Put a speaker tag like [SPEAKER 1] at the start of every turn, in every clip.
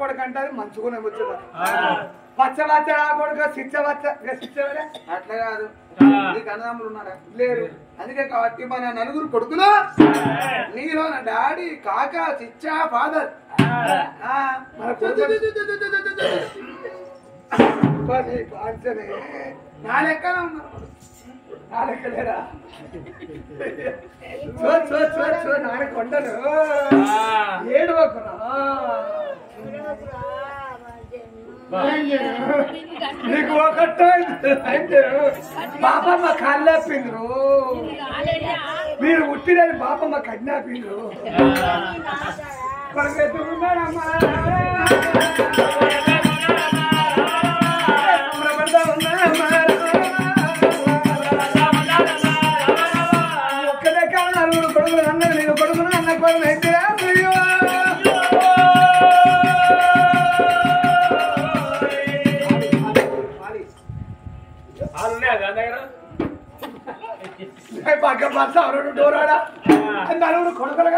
[SPEAKER 1] కొడుకు అంటే అది మంచుకునే ముచ్చట పచ్చ వచ్చ ఆ కొడుకు శిక్ష వచ్చ శిక్ష అట్లా కాదు నీకు అన్నదమ్ములు ఉన్నారా లేరు అందుకే కాబట్టి మన నలుగురు కొడుకులు నీలో నా డాడీ కాక చిచ్చా ఫాదర్ మన నా లెక్కనే ఉన్నారు నా లెక్కలేరా నాన్న కొండలు ఏడవకురా నీకు ఒకటో బాపమ్మ కళ్ళాపిండ్రు మీరు ఉట్టిరని బాపమ్మ కన్నాపిండ్రు కొరకు ఎత్తుకున్నాడమ్మా ఒక్కడే కాదు నలుగురు కొడుకులు అన్నది నేను కొడుకును అన్న కొడుకు అయితే పక్క బస్సు అవరు డోరాడా నలుగురు కొడుకులు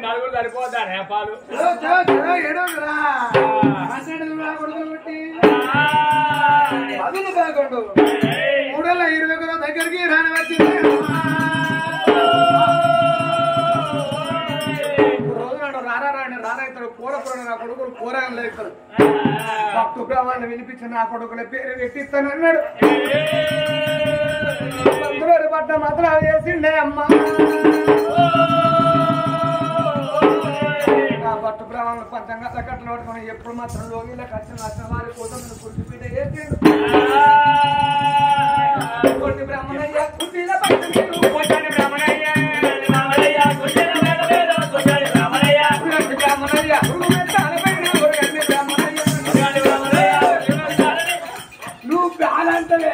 [SPEAKER 2] నలుగురు సరిపోతానే పాలు
[SPEAKER 1] ఏడోరా కొడుకులు పెట్టి అదును కాకుండా 320 దగ్గరికి రాని వచ్చింది రోజు నాడు రారైతాడు కూరపురం నా కొడుకులు కూరగాయలు లేస్తారు భక్తు బ్రాహ్మణులు వినిపించిన నా కొడుకుల పేరు పెట్టిస్తాను అన్నాడు పట్ల మాత్రం వేసిండే అమ్మా భక్తు బ్రాహ్మణులు పంచంగా కట్టలు పట్టుకుని ఎప్పుడు మాత్రం లోగిలకు వచ్చిన వారి కోసం కుర్చీపీట వేసిండు కొట్టి బ్రాహ్మణయ్య కుర్చీల నువ్వు బాలంటవే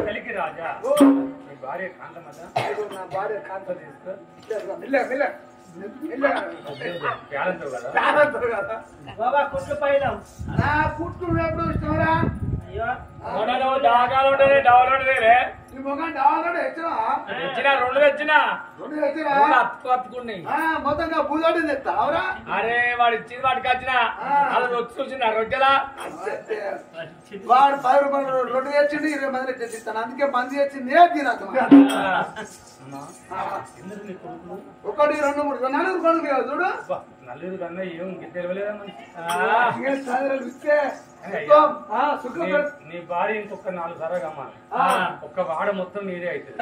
[SPEAKER 2] కలికి రాజా భార్య కాంతమత
[SPEAKER 1] నా భార్య కాంత తీసుకో
[SPEAKER 3] బాబా కుట్లు పైలం
[SPEAKER 1] కుట్లు ఎప్పుడు ఇష్టమరా
[SPEAKER 2] దాగాలు ఉంటది డవలు ఉంటది
[SPEAKER 1] నీ మొగం డావాలో తెచ్చినా
[SPEAKER 2] తెచ్చినా రెండు తెచ్చినా
[SPEAKER 3] అత్తుకున్నాయి
[SPEAKER 1] మొత్తంగా పూజోటి తెస్తావురా
[SPEAKER 2] అరే వాడు ఇచ్చింది వాడికి వచ్చిన అది వచ్చి చూసిన రొట్టెలా
[SPEAKER 1] వాడు 10 రూపాయలు రొట్టె తెచ్చిండు 20 మంది తెచ్చిస్తాను అందుకే మంది తెచ్చింది తినదు 1 2 3 4 కొడుకు చూడు
[SPEAKER 2] నలుగురు కన్నా ఏం తెలియలేదా నీ భార్య ఇంకొక 4 సార్లు కమ్మాలి ఒక్క వాడ మొత్తం నీదే అవుతుంది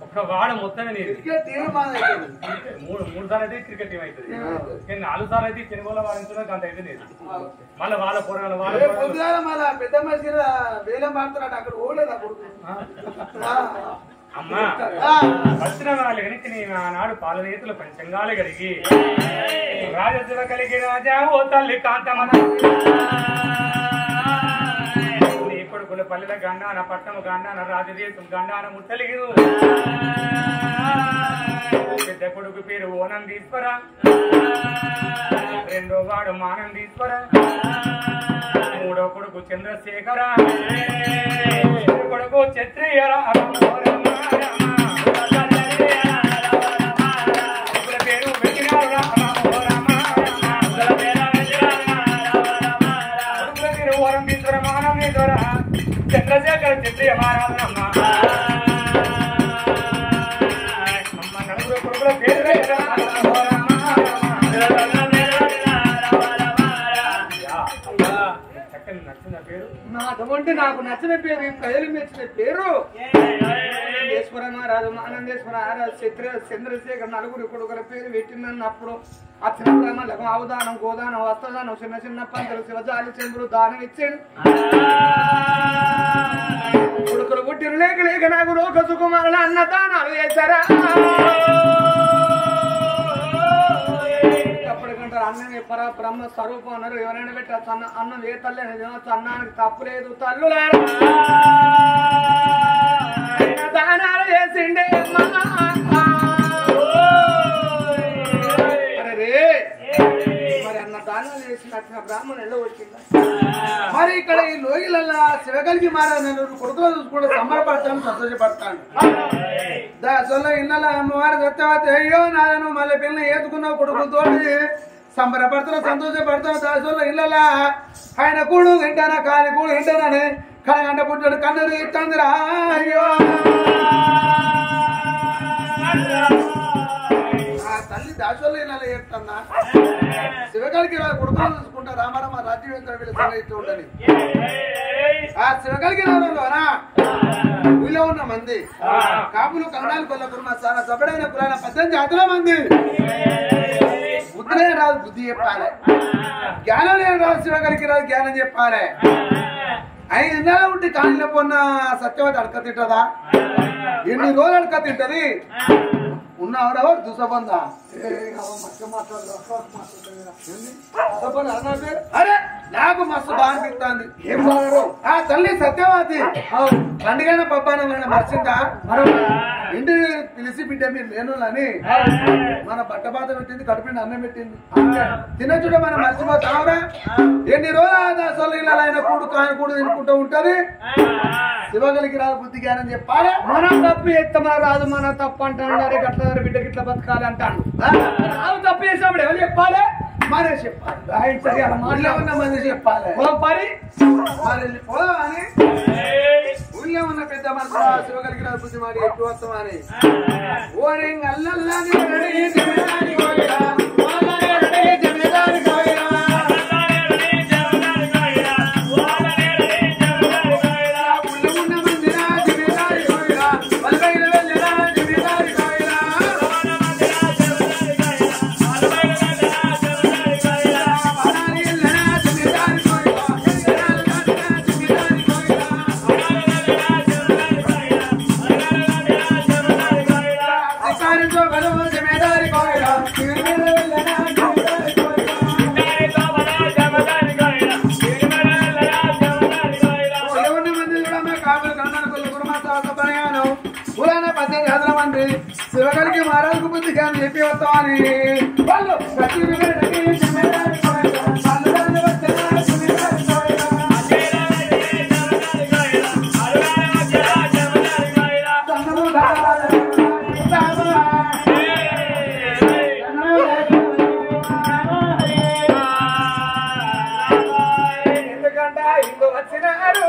[SPEAKER 2] ఒక్క వాడ మొత్తమే నీది 3 సార్లు అయితే క్రికెట్ టీం అవుతుంది 4 సార్లు అయితే తినుగోల వాడించడం అంత అయితే నీది మళ్ళీ వాళ్ళ పోరాడు
[SPEAKER 1] మళ్ళా పెద్ద మనిషి వేలం పాడుతున్నాడు అక్కడ ఓలేదు అప్పుడు
[SPEAKER 2] అమ్మా వచ్చిన వాళ్ళు వెనక్కి నేను ఆనాడు పాల రైతులు పంచంగాలు కలిగి రాజసుల కలిగి రాజా ఓ తల్లి కాంతమ్మ నీ కొడుకుల పల్లెల గండాన పట్టము గండాన రాజదేశం గండాన ముట్టలిగిరు పెద్ద కొడుకు పేరు ఓనం తీసుకోరా రెండో వాడు మానం తీసుకోరా మూడో కొడుకు చంద్రశేఖర కొడుకు క్షత్రియరా చంద్రశేఖర్ క్షత్రియ మహారాజమ్మ నలుగురు కొడుకుల పేరు చక్కని నచ్చిన పేరు
[SPEAKER 1] అటువంటి నాకు నచ్చిన పేరు ప్రజలు మెచ్చిన పేరు ఈశ్వర మహారాజు ఆనందేశ్వర చంద్రశేఖర్ నలుగురు కొడుకుల పేరు పెట్టినప్పుడు అచ్చిన ప్రేమలకు అవదానం గోదానం వస్త్రదానం చిన్న చిన్న పంతులు శివజాలి చంద్రుడు దానం ఇచ్చాడు కొడుకులు పుట్టిన లేక లేక నాకు లోక సుకుమారుల అన్నదానాలు చేశారా అప్పటికంటారు అన్నం పర బ్రహ్మ స్వరూపం అన్నారు ఎవరైనా పెట్టచ్చు అన్నం ఏ తల్లి అనేది అన్నానికి తప్పులేదు తల్లులారా దానాలు చేసిండే మరి అన్న దానం స్నానాలు చేసి వచ్చిన బ్రాహ్మణులు ఎలా వచ్చిందా మరి ఇక్కడ ఈ లోగిలల్లా శివగలికి మారాను కొడుకులో చూసుకుంటే సంబరపడతాను సంతోషపడతాను దాసోళ్ళ ఇళ్ళ అమ్మవారి సత్యవతి అయ్యో నాను మళ్ళీ పిల్లలు ఏదుకున్నావు కొడుకుతో సంబరపడతాను సంతోషపడతాను దాసోళ్ళ ఇళ్ళ ఆయన కూడు తింటానా కాని కూడు తింటానని కనగంట పుట్టాడు కన్నుడు ఇట్టందిరా అయ్యో ఆ తల్లి దాసోళ్ళ ఇళ్ళ ఏడుతుందా శివగలికి కొడుకులు చూసుకుంటా రామారామ రాజ్యం వీళ్ళ ఇట్లా ఉండని ఆ శివగలికి రావడంలోనా ఊళ్ళో ఉన్న మంది కాపులు కన్నాలు కొల్ల కుర్మ చాలా సభడైన కులాల 18 జాతుల మంది బుద్ధులే రాదు బుద్ధి చెప్పాలి జ్ఞానం లేని రాదు శివగలికి రాదు జ్ఞానం చెప్పాలి 5 నెలలు ఉంటే కాళ్ళలో పొన్న సత్యవతి అడక తింటదా ఎన్ని రోజులు అడక తింటది ఉన్నావరా దుసబందా అరే నాకు మస్తు బాగా అనిపిస్తుంది ఏం బాగారు ఆ తల్లి సత్యవతి పండుగైన పబ్బాన మర్చిందా ఇంటి పిలిచి బిడ్డ మీరు లేను అని మన బట్ట బాధ పెట్టింది కడుపుని అన్నం పెట్టింది తినచుడ మనం మర్చిపోతావురా ఎన్ని రోజులు అసలు ఇలా ఆయన కూడు కాని కూడు తినుకుంటూ ఉంటది శివగలికి రాదు బుద్ధి జ్ఞానం చెప్పాలి
[SPEAKER 3] మనం తప్పు చేస్తామా రాదు మన తప్పు అంటాడు గట్ల బిడ్డ గిట్ల బతకాలి అంటాడు రాదు తప్పు చేసినప్పుడు ఎవరు చెప్పాలి
[SPEAKER 1] మరే చెప్పాలి ఊళ్ళో ఉన్న మంది చెప్పాలి
[SPEAKER 3] పని
[SPEAKER 1] మరి పోదాం అని ఊళ్ళో ఉన్న పెద్ద మనసు శివగలికి రాదు బుద్ధి మాడి ఎప్పుడు వస్తామని ఓరి అల్లల్లాని శివగలికి మహారాజుకు బుద్ధి కానీ చెప్పి వస్తామని వాళ్ళు ఎందుకంటే ఇంకో వచ్చినారు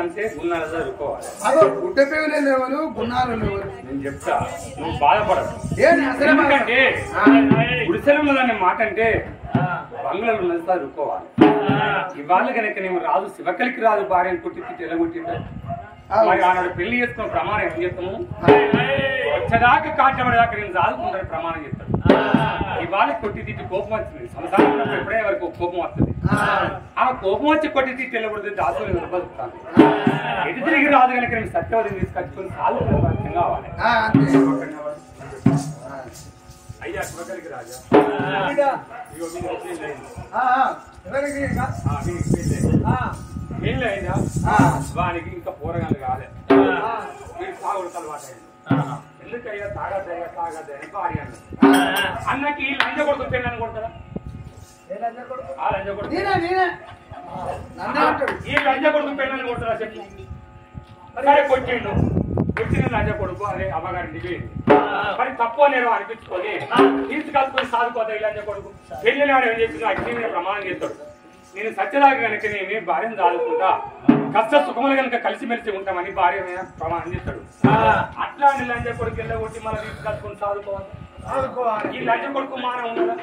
[SPEAKER 2] అంటే గున్నాలు చదువుకోవాలి
[SPEAKER 1] అదో గుడ్డ పేగులే లేవలు గున్నాలు లేవలు
[SPEAKER 2] నేను చెప్తా నువ్వు బాధపడదు
[SPEAKER 1] ఎందుకంటే
[SPEAKER 2] గుడిసెలు దాన్ని మాట అంటే బంగ్లాలు ఉన్నది చదువుకోవాలి ఇవాళ కనుక నేను రాదు శివకలికి రాదు భార్యను కొట్టి ఎలగొట్టిండు మరి ఆనాడు పెళ్లి చేసుకున్న ప్రమాణం ఏం చేస్తాము వచ్చేదాకా కాటబడేదాకా నేను చదువుకుంటాను ప్రమాణం చేస్తాడు ఇవాళ కొట్టి తిట్టి కోపం వచ్చింది సంసారంలో ఎప్పుడే వరకు కోపం వస్తుంది ఆ కోపం వచ్చి కొట్టి తిట్టి వెళ్ళకూడదు దాసులు బతుకుతాను ఎటు తిరిగి రాదు కనుక నేను సత్యవతిని తీసుకొచ్చుకొని సాధువులు కావాలి అయ్యా శివకలికి రాజా పెళ్ళైనా వానికి ఇంకా పోరగాలు కాలే మీరు సాగుడు అలవాటు ఎందుకయ్యా తాగదయ్యా తాగదయ్యా భార్య అన్నకి లంజ కొడుకు పెళ్ళని కొడతారా ఆ లంజ కొడుకు ఈ లంజ కొడుకు పెళ్ళని కొడతారా చెప్పు సరే కొట్టిండు కొట్టిన లంజ కొడుకు అదే అమ్మగారింటికి మరి తక్కువ నేను అనిపించుకొని తీసుకెళ్ళుకొని సాదుకోదా ఈ లంజ కొడుకు పెళ్ళిన వాడు ఏం చెప్పి అగ్ని మీద ప్రమాణం చేస్తాడు నేను సత్యదాకా కనుక నేను భార్యను దాదుకుంటా కష్ట సుఖములు కనుక కలిసిమెలిసి ఉంటామని భార్య మీద ప్రమాణం చేస్తాడు అట్లాంటి లంజ కొడుకు వెళ్ళగొట్టి మళ్ళీ తీసుకొచ్చుకొని సాదుకోవాలి ఈ లంచ కొడుకు మానం ఉన్నదా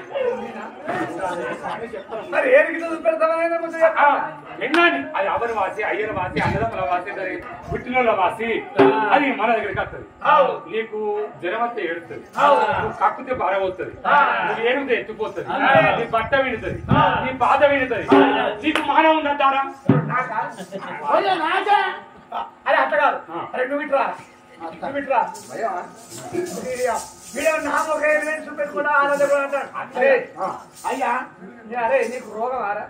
[SPEAKER 3] మరి ఏరికి పెడతామని
[SPEAKER 2] విన్నాను అది అవరి వాసి అయ్యల వాసి అన్నదమ్మల వాసి పుట్టినోళ్ళ వాసి అది మన దగ్గరికి వస్తుంది నీకు జ్వరం వస్తే ఏడుస్తుంది నువ్వు కక్కుతే భారం అవుతుంది నువ్వు ఏడుగుతే ఎత్తుపోతుంది నీ బట్ట విడుతుంది నీ బాధ విడుతుంది నీకు మానం ఉన్నదారా
[SPEAKER 3] అరే అట్ట కాదు అరే నువ్వు ఇట్రా ఇట్రా వీడియో నామొక ఎవిడెన్స్ పెట్టుకున్నా ఆనంద కూడా అంటాడు అయ్యా అరే నీకు రోగం ఆరా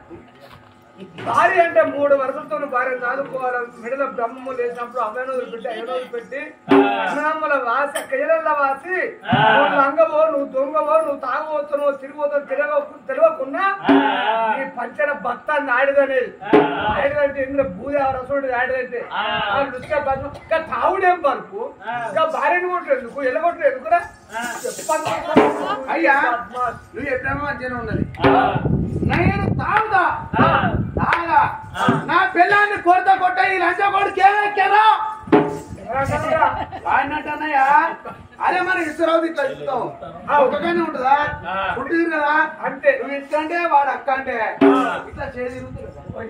[SPEAKER 3] భార్య అంటే 3 వరుసలతో భార్య చదువుకోవాలి మిడల బ్రహ్మము లేచినప్పుడు అమ్మను వదిలిపెట్టి అయ్యను వదిలిపెట్టి అన్నదమ్ముల వాసి కయ్యల వాసి నువ్వు లంగవో నువ్వు దొంగవో నువ్వు తాగబోతున్నావు తిరిగిపోతావు తెలియకుండా నీ పంచన భక్త ఆడిదనేది ఆడిదంటే ఇందులో బూది రసోడు ఆడిదంటే నృత్య ఇంకా తావుడేం పరుపు ఇంకా భార్యను కొట్టేందుకు ఎల్లగొట్టలేదు ఎందుకురా
[SPEAKER 1] అయ్యా నువ్వు ఎప్పుడేమో మంచిగానే ఉన్నది నేను తాగుదా తాగా నా పిల్లాన్ని కొరత కొట్ట ఈ లంచ కొడుకేరా అన్నట్టన్నయ్యా అరే మరి ఇసురావు ఇట్లా ఇస్తావు ఒక్కగానే ఉంటుందా పుట్టింది కదా అంటే నువ్వు ఇష్టంటే వాడు అక్క అంటే ఇట్లా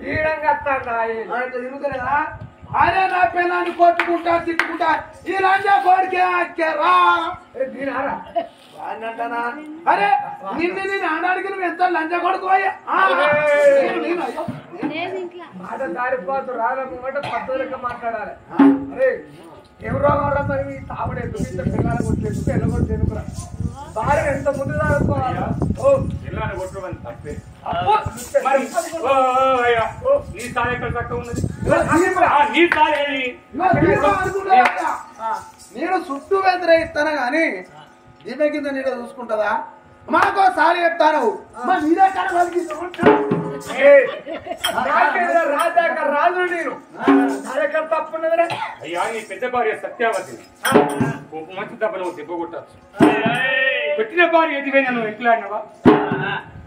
[SPEAKER 1] చేయడంగా తిరుగుతుందా అరే నా పిల్లాన్ని కొట్టుకుంటా తిట్టుకుంటా ఈ లంచ కొడుకే అక్కేరా అన్నట్టనా అరే నిన్ను నేను ఆడానికి నువ్వు ఎంత లంచ కొడుకు
[SPEAKER 3] మాట దారిపోతు రాదన్నమాట పద్ధతులుగా మాట్లాడాలి అరే ఎవరో కూడా మరి తాగుడు ఎందుకు ఇంత పిల్లలు కొట్టేందుకు ఎల్లగొట్టేందుకురా భార్య ఎంత ముందు దాడుకోవాలి
[SPEAKER 2] తప్పే నీ స్థాయి ఎక్కడ చక్కగా ఉన్నది నీ స్థాయి
[SPEAKER 1] నేను చుట్టూ వ్యతిరేకిస్తాను గాని దీపే కింద నీడ చూసుకుంటుందా మాకో సారి చెప్తాను
[SPEAKER 3] రాజు నేను తప్పున్నదిరా
[SPEAKER 2] అయ్యా నీ పెద్ద భార్య సత్యావతిని మంచి దెబ్బ నువ్వు దెబ్బ కొట్టచ్చు పెట్టిన భార్య ఎదిగైనా నువ్వు ఎంట్లాడినవా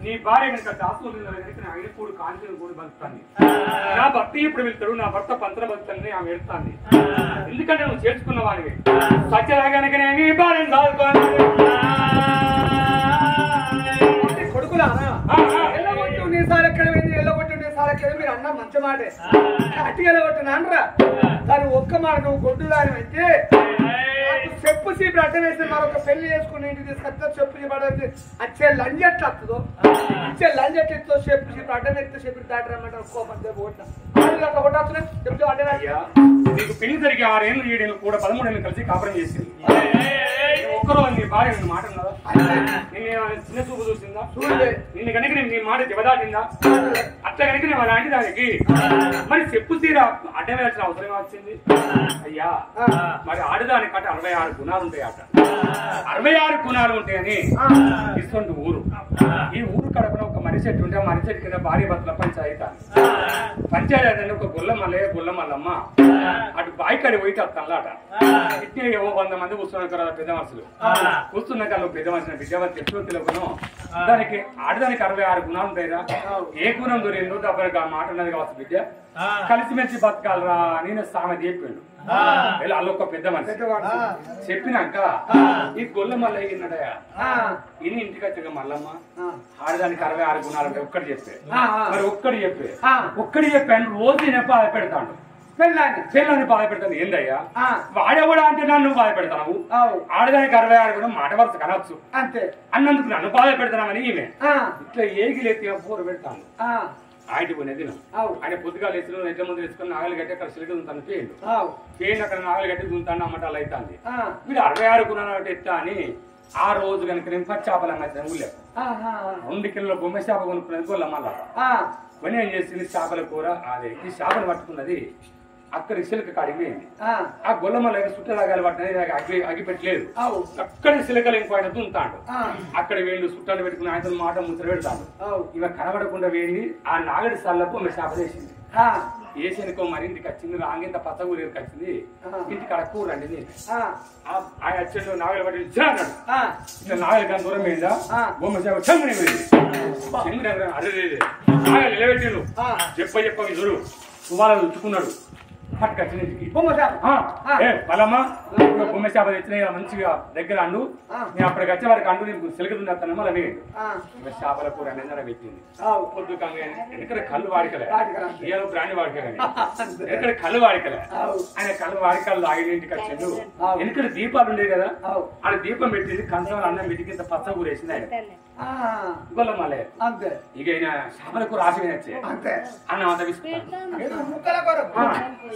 [SPEAKER 2] నీ భార్య కనుక దాసులు ఆయన కూడు కాంతిని కూడి బతుకుతాను నా భర్త ఇప్పుడు వెళ్తాడు నా భర్త పంత్ర బతుకుతానని ఆమె వెళ్తాను ఎందుకంటే నువ్వు చేర్చుకున్న వాడివి సత్యరాగానే నీ భార్యను దాదుకోవాలి
[SPEAKER 3] కొడుకులా ఎల్లగొట్టు నీ సార్ ఎక్కడ పోయింది ఎల్లగొట్టు నీ సార్ ఎక్కడ మీరు అన్న మంచి మాటే అట్టి ఎల్లగొట్టు నాన్నరా దాని ఒక్క మాట నువ్వు గొడ్డు దాని అయితే చెప్పు చీపి అడ్డం వేస్తే మరొక పెళ్లి చేసుకుని ఇంటికి తీసుకొస్తా చెప్పు చీపి వచ్చే లంజ్ ఎట్లా వస్తుందో వచ్చే లంజ్ ఎట్లా ఇస్తో చెప్పు చీపి అడ్డం ఎత్తే చెప్పి దాటి రమ్మంటారు కోపం కొట్టచ్చు చెప్తే అడ్డ
[SPEAKER 2] నీకు పెళ్లి జరిగి 6 ఏళ్ళు 7 ఏళ్ళు కూడా 13 ఏళ్ళు కలిసి కాపురం చేసింది ఒక్కరో నీ భార్య నీ మాట ఉన్నదా నిన్ను చిన్న చూపు చూసిందా నిన్ను కనుక నీ మాట దివదాటిందా అట్లా కనుక నేను అలాంటి దానికి మరి చెప్పు తీరా అడ్డం వేయాల్సిన అవసరం వచ్చింది అయ్యా మరి ఆడదానికి అట 66 గుణాలు ఉంటాయి అట 66 గుణాలు ఉంటాయని ఇటువంటి ఊరు ఈ ఊరు కడపన ఒక మర్రి చెట్టు ఉంటే ఆ మర్రి చెట్టు కింద భార్య భర్తల పంచాయతీ అంటే ఒక గొల్లమల్లమ్మ అటు బాయికాడి పోయి అత్తల్లాట ఇట్టే 100 మంది కూర్చున్నారు కదా పెద్ద మనుషులు కూర్చున్నాక పెద్ద మనుషులు విద్యావతి ఎప్పుడు తెలియకను దానికి ఆడదానికి 66 గుణాలు ఉంటాయిరా ఏ గుణం దొరిందో దబ్బరికి ఆ మాట ఉన్నది కావచ్చు విద్య కలిసిమెలిసి బతకాలరా నేను సామెత చెప్పిండు అల్లొక్క పెద్ద మనిషి చెప్పినాక ఈ గొల్ల మల్ల అయ్యిందయ్యా ఇన్ని ఇంటికి వచ్చాక మల్లమ్మ ఆడదానికి 66 గుణాలు ఉంటాయి ఒక్కటి చెప్పే మరి ఒక్కటి చెప్పాను రోజు నేను బాధ పెడతాను పెళ్ళాన్ని బాధ పెడతాను ఏందయ్యా వాడెవడా అంటే నన్ను బాధ పెడతావు ఆడదానికి 66 గుణం మాట వరుస కనవచ్చు అంతే అన్నందుకు నన్ను బాధ పెడతానని ఈమె ఇట్లా ఏగిలేతి పూర పెడతాను ఆయిటి పోయిన దినం ఆయన పొద్దుగా లేచిన ఎట్ల ముందు వేసుకుని నాగలు గట్టి అక్కడ సిలికి దుంతాను పేయండు అక్కడ నాగలు గట్టి దుంతాను అమ్మటాలు అవుతుంది మీరు 66 గుణాలు ఎత్తా అని ఆ రోజు కనుక నేను పచ్చాపలంగా ఊళ్ళో 2 కిలోల బొమ్మ చేప కొనుక్కున్నది గొల్ల మళ్ళా కొని ఏం చేసింది చేపల కూర అదే ఈ చేపలు పట్టుకున్నది అక్కడ సిలక కాడిపోయింది ఆ గొల్లమల్ల సుట్టలాగాలి పట్టినది అగి పెట్టలేదు అక్కడ సిలకలు ఇంకో ఆయన దుంతాడు అక్కడ వీళ్ళు సుట్టాలు పెట్టుకుని ఆయన మాట ముచ్చట పెడతాడు ఇవ కనబడకుండా వేడి ఆ నాగడి సల్లకు ఆమె చేప వేసింది వేసేనుకో మరి ఇంటికి వచ్చింది రాంగింత పచ్చగూరు వచ్చింది ఇంటికి అక్కడ కూర అండి ఆయన వచ్చాడు నాగలు పట్టి అన్నాడు ఇట్లా నాగలి కానీ దూరం పోయిందా బొమ్మ చేప చెంగుని పోయింది అరే నాగలు నిలబెట్టిండు చెప్ప చూడు తువాలను ఉంచుకున్నాడు పట్టుకొచ్చిన ఇంటికి
[SPEAKER 3] బొమ్మ చేప
[SPEAKER 2] వాళ్ళమ్మా బొమ్మ చేప తెచ్చిన మంచిగా దగ్గర అండు నేను అప్పటికి వచ్చే వారికి అండు నీకు సిలకదుందన్న మళ్ళీ వేయండి చేపల కూర అనేది పెట్టింది పొద్దు ఎక్కడ కళ్ళు వాడికలే ఏదో ప్రాణి వాడికలే ఎక్కడ కళ్ళు వాడికలే ఆయన కళ్ళు వాడికలు ఆగిన ఇంటికి వచ్చిండు వెనుకడ దీపాలు ఉండేవి కదా ఆడ దీపం పెట్టింది కంచం అన్నం పెట్టి ఇంత పచ్చ కూర వేసింది ఆయన గొల్లమలే
[SPEAKER 3] అంతే
[SPEAKER 2] ఇక ఆయన చేపల కూర ఆశ వచ్చే
[SPEAKER 3] అంతే
[SPEAKER 2] అన్నం అంతా విసుకుంటాను
[SPEAKER 3] ముక్కల కొరకు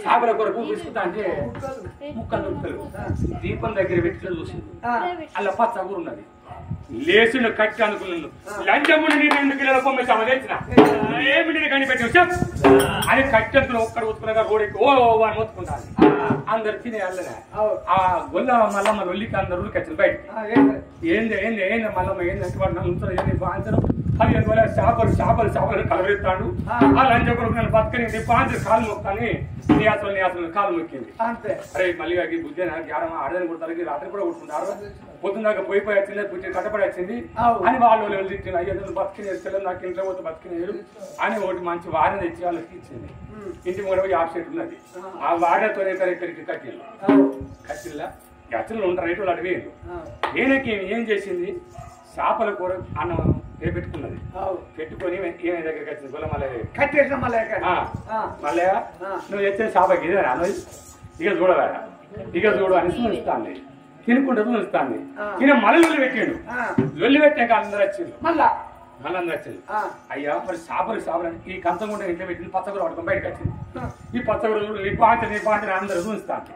[SPEAKER 2] చేపల కొరకు విసుకుతా అంటే ముక్కలు ముక్కలు దీపం దగ్గర పెట్టి చూసింది అలా పచ్చ కూర ఉన్నది లేచిన కట్టి అనుకున్నాను లంచముని నేను 2 కిలోల బొమ్మ చేప తెచ్చిన ఏమి నేను కనిపెట్టి అది కట్టి అనుకున్న ఒక్కడ ఉతుకున్నాక రోడ్కి ఓ అని మొత్తుకుంటాను అందరు తినే అల్లనే ఆ గొల్ల మల్లమ్మ లొల్లికి అందరు కచ్చిన బయటికి ఏంది ఏంది ఏంది మల్లమ్మ ఏంది అంటే వాడు నన్ను ఏంది బాంచను 15 వేల చేపలు కలవెత్తాడు ఆ లంచ కొరకు నన్ను బతకని బాంచరు కాలు మొక్కాని నియాసం కాలు మొక్కింది అరే మళ్ళీ బుద్ధి గ్యారం ఆడదని కొడతారు రాత్రి కూడా కొట్టుకుంటారు పొద్దున్నాక పోయిపోయి వచ్చింది పుట్టి కట్టపడి వచ్చింది అని వాళ్ళు తిట్టిన అయ్యో బతికిన చెల్లెలు నాకు ఇంట్లో పోతే బతికినారు అని ఒకటి మంచి వారిని తెచ్చి వాళ్ళకి ఇచ్చింది ఇంటి ముందు పోయి ఆఫ్ ఉన్నది ఆ వాడతో ఇక్కడికి కట్టిల్లా అచ్చలు ఉంటారు రైతు వాళ్ళు అడివేరు ఈయనకి ఏం చేసింది చేపల కూర అన్నం పెట్టుకున్నది పెట్టుకొని ఏమైనా దగ్గరికి వచ్చింది గుల్ల మల్లయ్య
[SPEAKER 3] కట్టేసిన
[SPEAKER 2] మల్లయ్య నువ్వు తెచ్చే చేపకి ఇదే అన్నది ఇక చూడు అని ఇస్తాను తినుకుంటూ ఇస్తాను ఈయన మళ్ళీ లొల్లి పెట్టాడు లొల్లి పెట్టాక అందరు వచ్చిండు మళ్ళీ అందరు వచ్చింది అయ్యా మరి చేపలు ఈ కంచం కూడా ఇంట్లో పెట్టింది పచ్చకూర పట్టుకొని బయటకు వచ్చింది ఈ పచ్చకూర నీ పాంచని అందరూ చూస్తాను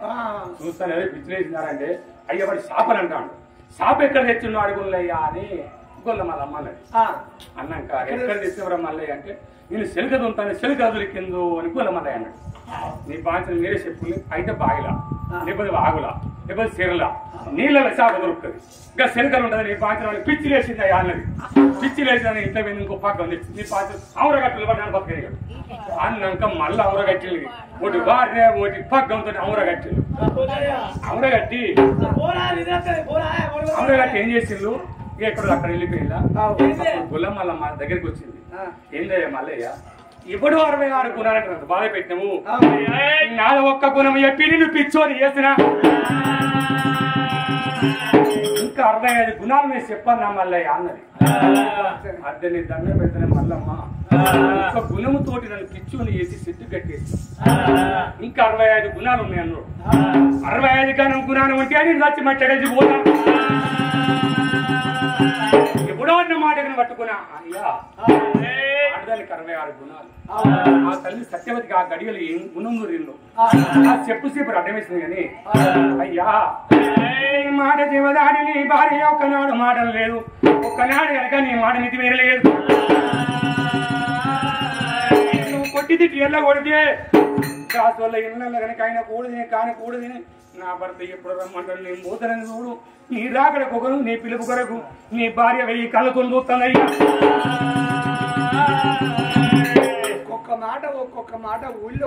[SPEAKER 2] పిచ్చిలేసినారంటే అయ్యా మరి చేపలు అంటాడు చేప ఎక్కడ తెచ్చిండు అడుగులయ్యా అని గొల్ల మల్లమ్మ అన్నది అన్నాక ఎక్కడ తెచ్చినవరా మల్లయ్య అంటే నేను సెలకదు ఉంటాను సెలక దొరికిందో అని గొల్ల మల్లయ్య అన్నాడు నీ బాంచలు మీరే చెప్పులు అయితే బాయిలా లేకపోతే ఆగులా లేకపోతే సిరలా నీళ్ళ చేప దొరుకుతుంది ఇంకా సెలకలు ఉంటుంది నీ బాంచలు పిచ్చి లేచింది అయ్యా అన్నది పిచ్చి లేచిందని ఇంట్లో పోయింది ఇంకో పక్క నీ బాంచలు ఔరగట్టలు పడ్డాను బతకని అన్నాక మళ్ళీ ఔరగట్టింది ఒకటి వారినే ఒకటి పగ్గంతో ఔరగట్టి ఏం చేసిండ్రు ఎక్కడ అక్కడ వెళ్ళిపోయిందా గుల్ల మల్లమ్మ దగ్గరికి వచ్చింది ఏందయ్యా మల్లయ్య ఇప్పుడు 66 గుణాలంటే బాధ పెట్టినాము నాద ఒక్క గుణం చెప్పి నువ్వు పిచ్చోని చేసిన ఇంకా 65 గుణాలు నేను చెప్పాను మల్లయ్య అన్నది అద్దె నీ దండ పెడితేనే మల్లమ్మ ఒక గుణముతోటి నన్ను పిచ్చోని చేసి సిద్ధు కట్టేసి ఇంకా 65 గుణాలు ఉన్నాయి అన్నాడు 65 గణం గుణాలు ఉంటే నేను వచ్చి మట్టి కలిసి పోతా ఎప్పుడో అన్న మాటను పట్టుకున్నా అయ్యా ఆడదానికి 66 గుణాలు ఆ తల్లి సత్యవతికి ఆ గడియలు ఏం గుణం దొరికిందో ఆ చెప్పు అడ్డం వేసింది కానీ అయ్యా మాట దేవదాని నీ భార్య ఒక్కనాడు మాటలు లేదు ఒక్కనాడు కనుక నీ మాట నిధి వేరలేదు నువ్వు కొట్టి తిట్టి ఎల్ల కొడితే కాసు వల్ల ఇళ్ళ కనుక ఆయన కూడదిని కాని కూడదిని నా భర్త ఎప్పుడు రమ్మంటాడు నేను పోతానని చూడు నీ రాకడ కొరకు నీ పిలుపు కొరకు నీ భార్య 1000 కళ్ళతో చూస్తానయ్యా
[SPEAKER 3] ఒక్కొక్క మాట ఊళ్ళో